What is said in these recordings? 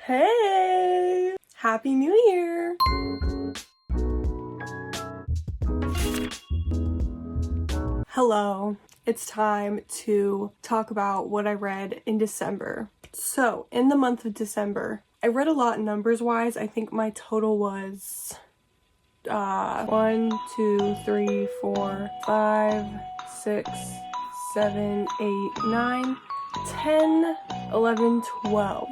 Hey! Happy New Year! Hello. It's time to talk about what I read in December. So, in the month of December, I read a lot numbers-wise. I think my total was 1, 2, 3, 4, 5, 6, 7, 8, 9, 10, 11, 12.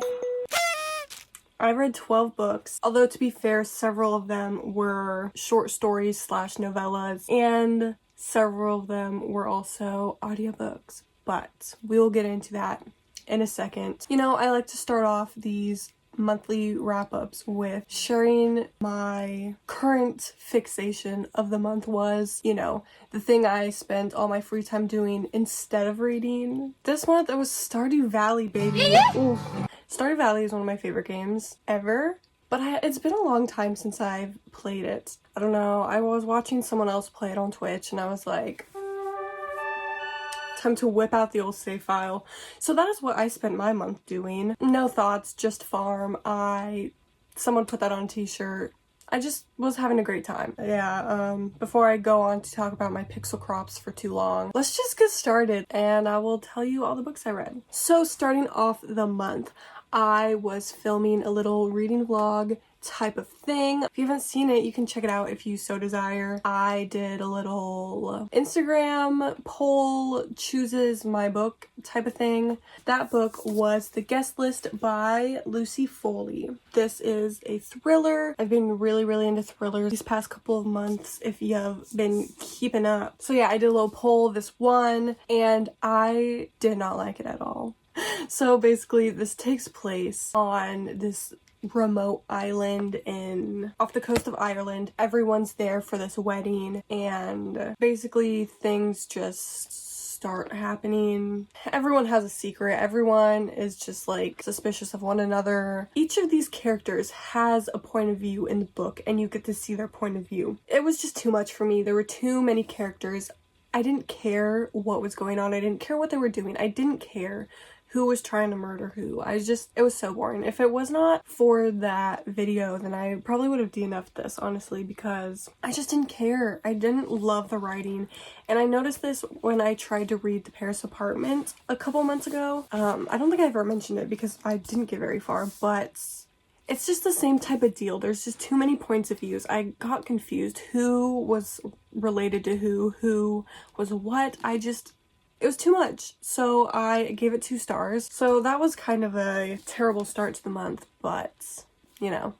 I read 12 books, although to be fair, several of them were short stories / novellas, and several of them were also audiobooks, but we will get into that in a second. You know, I like to start off these monthly wrap-ups with sharing my current fixation of the month was, you know, the thing I spent all my free time doing instead of reading. This month it was Stardew Valley, baby. Ooh. Stardew Valley is one of my favorite games ever, but it's been a long time since I've played it. I don't know, I was watching someone else play it on Twitch and I was like, time to whip out the old save file. So that is what I spent my month doing. No thoughts, just farm. Someone put that on a t-shirt. I just was having a great time. Yeah, before I go on to talk about my pixel crops for too long, let's just get started and I will tell you all the books I read. So starting off the month, I was filming a little reading vlog type of thing. If you haven't seen it, you can check it out if you so desire. I did a little Instagram poll, chooses my book type of thing. That book was The Guest List by Lucy Foley. This is a thriller. I've been really into thrillers these past couple of months if you have been keeping up. So yeah, I did a little poll, this one, and I did not like it at all. So basically this takes place on this remote island off the coast of Ireland. Everyone's there for this wedding and basically things just start happening. Everyone has a secret. Everyone is just like suspicious of one another. Each of these characters has a point of view in the book and you get to see their point of view. It was just too much for me. There were too many characters. I didn't care what was going on. I didn't care what they were doing. I didn't care who was trying to murder who. It was so boring. If it was not for that video, then I probably would have DNF'd this, honestly, because I just didn't care. I didn't love the writing. And I noticed this when I tried to read The Paris Apartment a couple months ago. I don't think I ever mentioned it because I didn't get very far, but it's just the same type of deal. There's just too many points of views. I got confused. Who was related to who was what. It was too much, so I gave it 2 stars. So that was kind of a terrible start to the month, but, you know,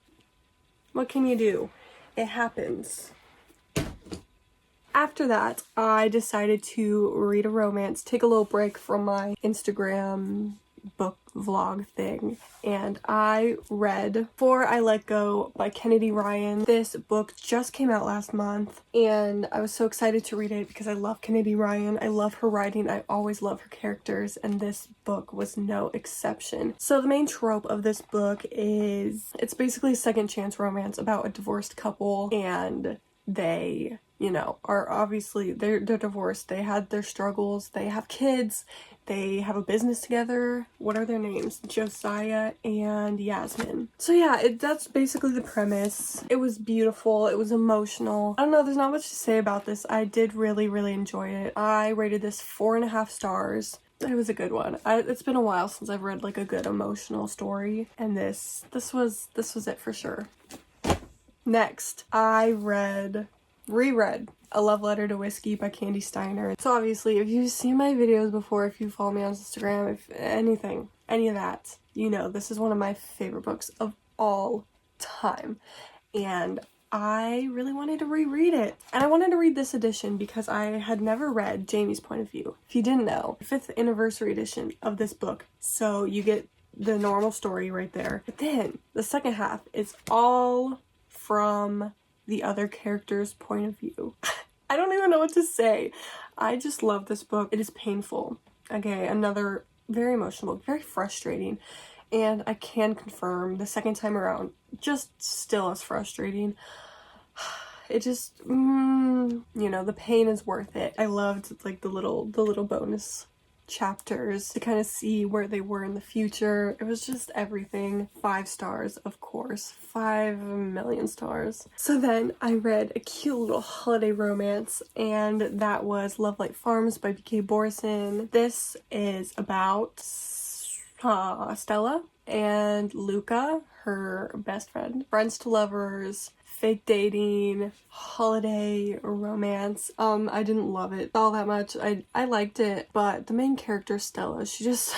what can you do? It happens. After that, I decided to read a romance, take a little break from my Instagram book vlog thing, and I read Before I Let Go by Kennedy Ryan. This book just came out last month and I was so excited to read it because I love Kennedy Ryan. I love her writing. I always love her characters and this book was no exception. So the main trope of this book is it's basically a second chance romance about a divorced couple and they, you know, are obviously they're divorced. They had their struggles. They have kids. They have a business together. What are their names? Josiah and Yasmin. So yeah, that's basically the premise. It was beautiful. It was emotional. I don't know, there's not much to say about this. I did really enjoy it. I rated this 4.5 stars. It was a good one. It's been a while since I've read like a good emotional story, and this was it for sure. Next, I reread A Love Letter to Whiskey by Candy Steiner. So obviously, if you've seen my videos before, if you follow me on Instagram, if any of that, you know, this is one of my favorite books of all time. And I really wanted to reread it. And I wanted to read this edition because I had never read Jamie's point of view. If you didn't know, 5th anniversary edition of this book. So you get the normal story right there. But then the second half is all from the other character's point of view. I don't even know what to say. I just love this book. It is painful. Okay, another very emotional book, very frustrating. And I can confirm the second time around, just still as frustrating. It just, you know, the pain is worth it. I loved like the little bonus chapters to kind of see where they were in the future. It was just everything. 5 stars, of course. 5 million stars. So then I read a cute little holiday romance, and that was Love Light Farms by BK Borison. This is about Stella and Luca, her best friend. Friends to lovers, fake dating, holiday romance. I didn't love it all that much. I liked it, but the main character, Stella, she just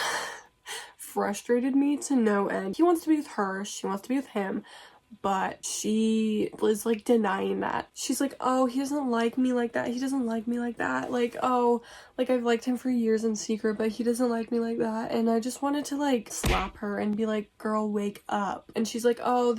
frustrated me to no end. He wants to be with her, she wants to be with him, but she was like denying that. She's like, oh, he doesn't like me like that. He doesn't like me like that. Like, oh, like I've liked him for years in secret, but he doesn't like me like that. And I just wanted to like slap her and be like, girl, wake up. And she's like, oh,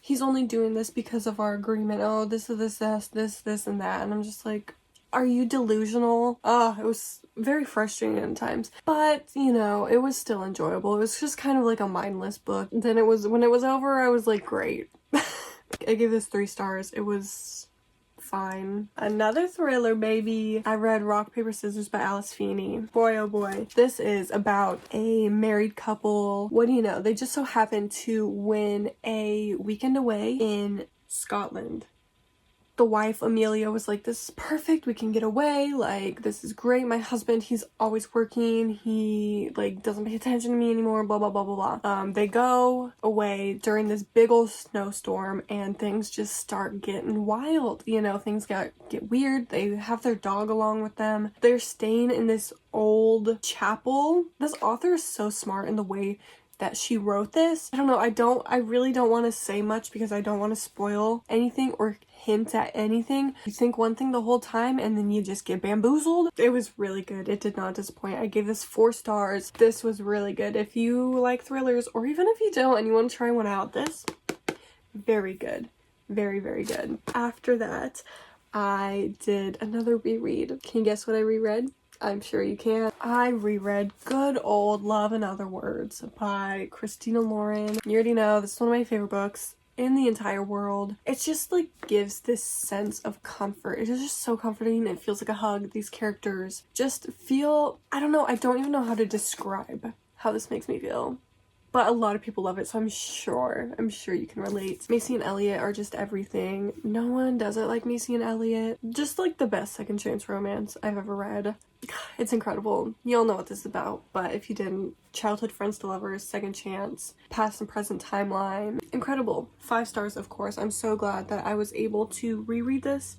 he's only doing this because of our agreement. Oh, this, and that. And I'm just like, are you delusional? It was very frustrating at times, but you know, it was still enjoyable. It was just kind of like a mindless book. Then when it was over, I was like, great. I gave this 3 stars. It was fine. Another thriller, baby. I read Rock, Paper, Scissors by Alice Feeney. Boy, oh boy. This is about a married couple. What do you know? They just so happen to win a weekend away in Scotland. The wife, Amelia, was like, this is perfect, we can get away, like, this is great. My husband, he's always working, he, like, doesn't pay attention to me anymore, blah, blah, blah, blah, blah. They go away during this big old snowstorm, and things just start getting wild, you know, things get weird. They have their dog along with them. They're staying in this old chapel. This author is so smart in the way that she wrote this. I don't know, I really don't want to say much because I don't want to spoil anything or hint at anything. You think one thing the whole time and then you just get bamboozled. It was really good. It did not disappoint. I gave this 4 stars. This was really good. If you like thrillers, or even if you don't and you want to try one out, this, very good. Very, very good. After that, I did another reread. Can you guess what I reread? I'm sure you can. I reread good old Love and Other Words by Christina Lauren. You already know, this is one of my favorite books in the entire world. It just like gives this sense of comfort. It is just so comforting. It feels like a hug. These characters just feel, I don't know, I don't even know how to describe how this makes me feel. But a lot of people love it, so I'm sure you can relate. Macy and Elliot are just everything. No one does it like Macy and Elliot. Just like the best second chance romance I've ever read. It's incredible. You all know what this is about, but if you didn't, childhood friends to lovers, second chance, past and present timeline. Incredible. 5 stars, of course. I'm so glad that I was able to reread this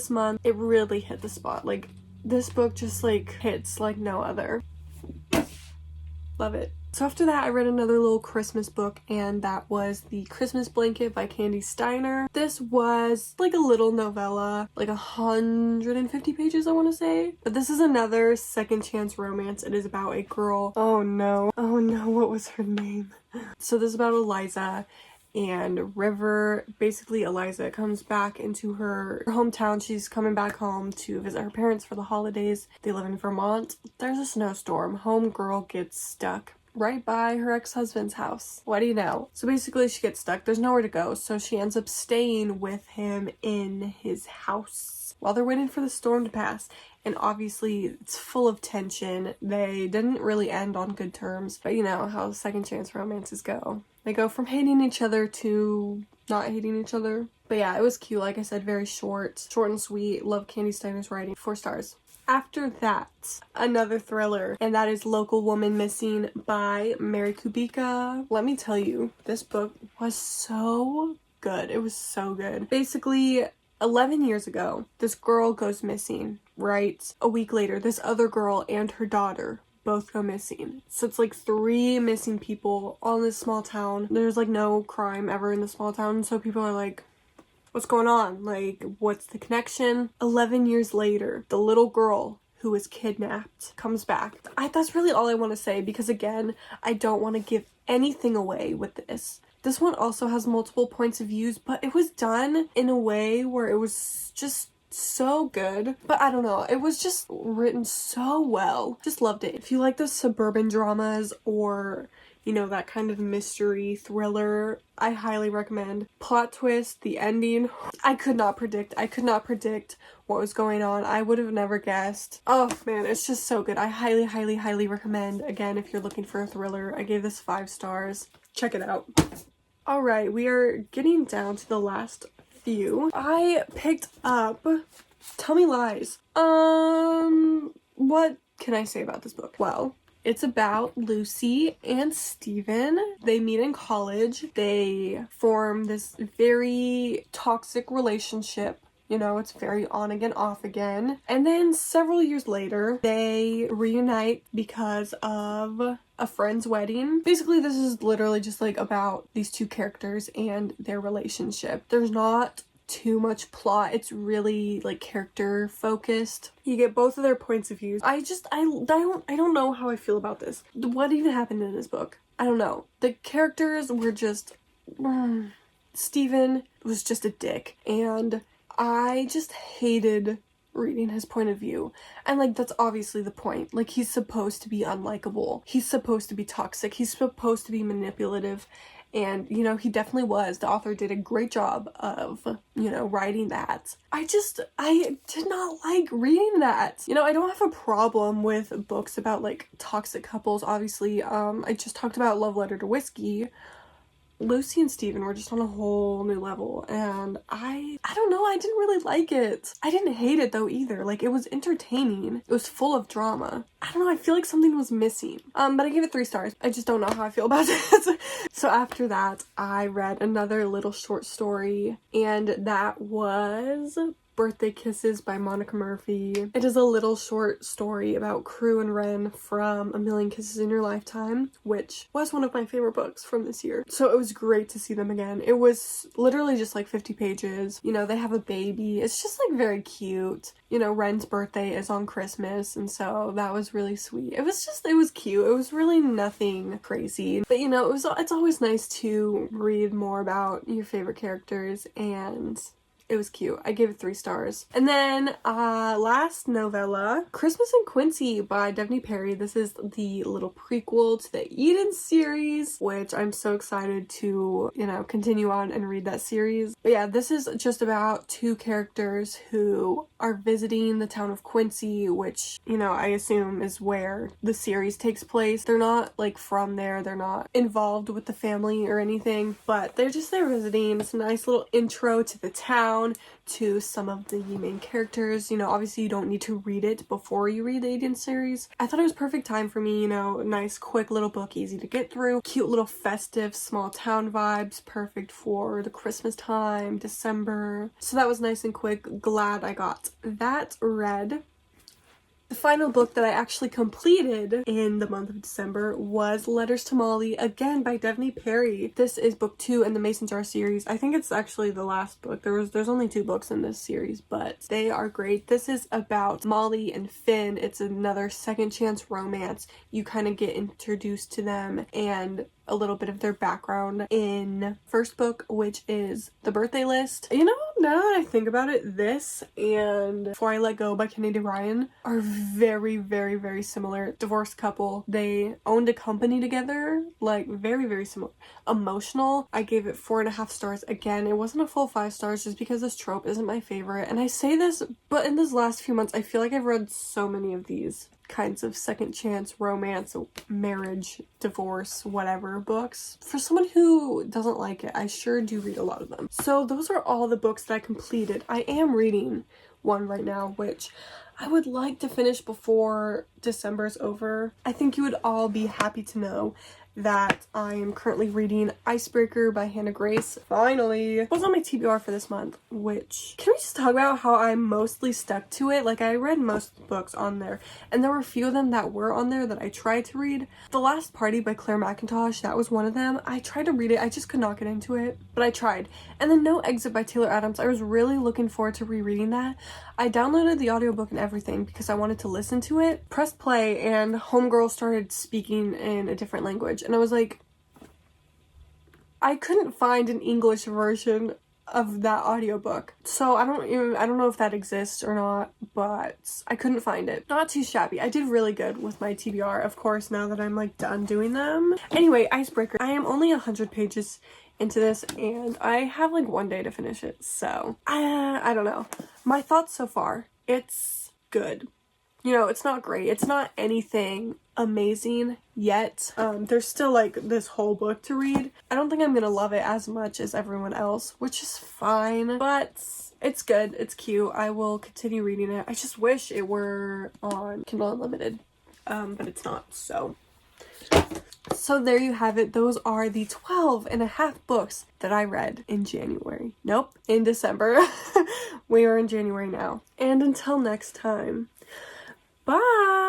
month. It really hit the spot. Like, this book just like hits like no other. Love it. So after that, I read another little Christmas book, and that was The Christmas Blanket by Candy Steiner. This was like a little novella, like 150 pages, I want to say. But this is another second chance romance. It is about a girl. Oh no, what was her name? So this is about Eliza and River. Basically, Eliza comes back into her hometown. She's coming back home to visit her parents for the holidays. They live in Vermont. There's a snowstorm. Homegirl gets stuck right by her ex-husband's house. What do you know? So basically she gets stuck. There's nowhere to go, so she ends up staying with him in his house while they're waiting for the storm to pass. And obviously it's full of tension. They didn't really end on good terms, but you know how second chance romances go. They go from hating each other to not hating each other. But yeah, it was cute. Like I said, very short and sweet. Love Candy Steiner's writing. 4 stars. After that, another thriller, and that is Local Woman Missing by Mary Kubica. Let me tell you, this book was so good. It was so good. Basically, 11 years ago, this girl goes missing, right? A week later, this other girl and her daughter both go missing. So it's like 3 missing people all in this small town. There's like no crime ever in the small town, so people are like, what's going on? Like, what's the connection? 11 years later, the little girl who was kidnapped comes back. That's really all I want to say, because again, I don't want to give anything away with this. This one also has multiple points of views, but it was done in a way where it was just so good. But I don't know, it was just written so well. Just loved it. If you like those suburban dramas, or you know, that kind of mystery thriller, I highly recommend. Plot twist, the ending, I could not predict what was going on. I would have never guessed. Oh man, it's just so good. I highly, highly, highly recommend. Again, if you're looking for a thriller, I gave this 5 stars. Check it out. All right, we are getting down to the last few. I picked up Tell Me Lies. What can I say about this book? Well, it's about Lucy and Steven. They meet in college. They form this very toxic relationship. You know, it's very on again, off again. And then several years later, they reunite because of a friend's wedding. Basically, this is literally just like about these two characters and their relationship. There's not too much plot. It's really like character focused. You get both of their points of views. I don't know how I feel about this. What even happened in this book? I don't know. The characters were just Steven was just a dick, and I just hated reading his point of view. And like, that's obviously the point. Like, he's supposed to be unlikable. He's supposed to be toxic. He's supposed to be manipulative. And, you know, he definitely was. The author did a great job of, you know, writing that. I did not like reading that. You know, I don't have a problem with books about, like, toxic couples, obviously. I just talked about Love Letter to Whiskey. Lucy and Steven were just on a whole new level, and I don't know, I didn't really like it. I didn't hate it though either. Like, it was entertaining. It was full of drama. I don't know, I feel like something was missing. But I gave it 3 stars. I just don't know how I feel about it. So after that, I read another little short story, and that was Birthday Kisses by Monica Murphy. It is a little short story about Crew and Ren from A Million Kisses in Your Lifetime, which was one of my favorite books from this year. So it was great to see them again. It was literally just like 50 pages. You know, they have a baby. It's just like very cute. You know, Ren's birthday is on Christmas, and so that was really sweet. It was cute. It was really nothing crazy. But you know, it's always nice to read more about your favorite characters, and it was cute. I gave it 3 stars. And then last novella, Christmas in Quincy by Devney Perry. This is the little prequel to the Eden series, which I'm so excited to, you know, continue on and read that series. But yeah, this is just about 2 characters who are visiting the town of Quincy, which, you know, I assume is where the series takes place. They're not like from there. They're not involved with the family or anything, but they're just there visiting. It's a nice little intro to the town, to some of the main characters. You know, obviously you don't need to read it before you read the Eden series. I thought it was perfect time for me, you know, nice quick little book, easy to get through, cute little festive small town vibes, perfect for the Christmas time, December. So that was nice and quick. Glad I got that read. The final book that I actually completed in the month of December was Letters to Molly, again by Devney Perry. This is book 2 in the Mason Jar series. I think it's actually the last book. There's only 2 books in this series, but they are great. This is about Molly and Finn. It's another second chance romance. You kind of get introduced to them and a little bit of their background in first book, which is The Birthday List. You know, now that I think about it, this and Before I Let Go by Kennedy Ryan are very, very, very similar. Divorced couple. They owned a company together, like very, very similar. Emotional. I gave it 4.5 stars. Again, it wasn't a full 5 stars just because this trope isn't my favorite. And I say this, but in this last few months, I feel like I've read so many of these kinds of second chance romance, marriage, divorce, whatever books. For someone who doesn't like it, I sure do read a lot of them. So those are all the books that I completed. I am reading one right now, which I would like to finish before December's over. I think you would all be happy to know that I am currently reading Icebreaker by Hannah Grace. Finally! It was on my TBR for this month, which... Can we just talk about how I mostly stuck to it? Like, I read most books on there, and there were a few of them that were on there that I tried to read. The Last Party by Claire McIntosh, that was one of them. I tried to read it, I just could not get into it, but I tried. And then No Exit by Taylor Adams, I was really looking forward to rereading that. I downloaded the audiobook and everything because I wanted to listen to it. Pressed play, and Homegirl started speaking in a different language. And I was like, I couldn't find an English version of that audiobook. So I don't know if that exists or not, but I couldn't find it. Not too shabby. I did really good with my TBR, of course, now that I'm like done doing them. Anyway, Icebreaker. I am only 100 pages into this and I have like one day to finish it, so I don't know. My thoughts so far, it's good. You know, it's not great. It's not anything amazing yet. There's still like this whole book to read. I don't think I'm gonna love it as much as everyone else, which is fine, but it's good. It's cute. I will continue reading it. I just wish it were on Kindle Unlimited, but it's not, so. So there you have it. Those are the 12.5 books that I read in January. Nope, in December. We are in January now. And until next time, bye!